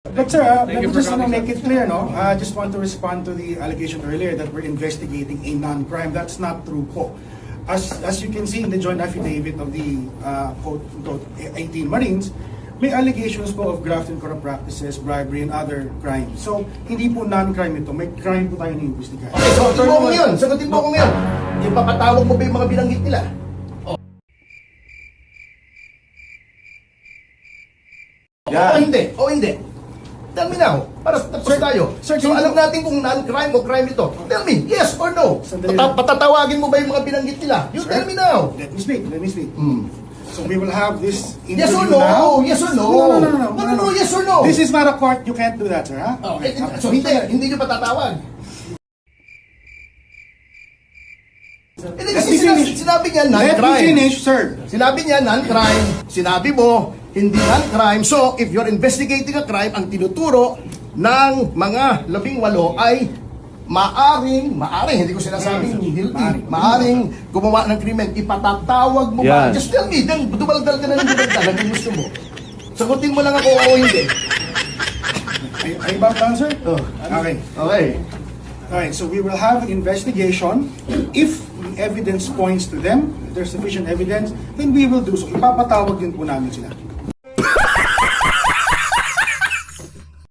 But sir, let me just make it clear, no? I just want to respond to the allegation earlier that we're investigating a non-crime. That's not true po. As you can see in the joint affidavit of the quote, 18 Marines, may allegations po of graft and corrupt practices, bribery, and other crimes. So, hindi po non-crime ito. May crime po tayo na-investigahan. Okay, sagutin mo ko ngayon. Sagutin mo ko ngayon. Ipapatawag mo ba yung mga binanggit nila? O hindi? O hindi? Tell me now, para tapos tayo. Sir, So alam natin kung non-crime o crime ito. Tell me, yes or no? Patatawagin mo ba yung mga binanggit nila? You tell me now. Let me speak. So we will have this interview Yes or no? now. Yes or no? No, yes or no? This is not a court. You can't do that, sir. Ha? So hindi nyo patatawag. Hindi kasi sinabi niya Let me non-crime. finish, sir. Sinabi niya non-crime. Sinabi mo hindi non-crime. So if you're investigating a crime, ang tinuturo ng mga 18 ay maaring, hindi ko sinasabing guilty, maaring gumawa ng krimen, ipatatawag mo ba? Just tell me, dumaldal ka na ng dumaldal, hanggang gusto mo. Sagutin mo lang ako, oo hindi. Are you about to answer? Okay. Okay. Alright, so we will have an investigation. If the evidence points to them, if there's sufficient evidence, then we will do so. Ipapatawag din po namin sila.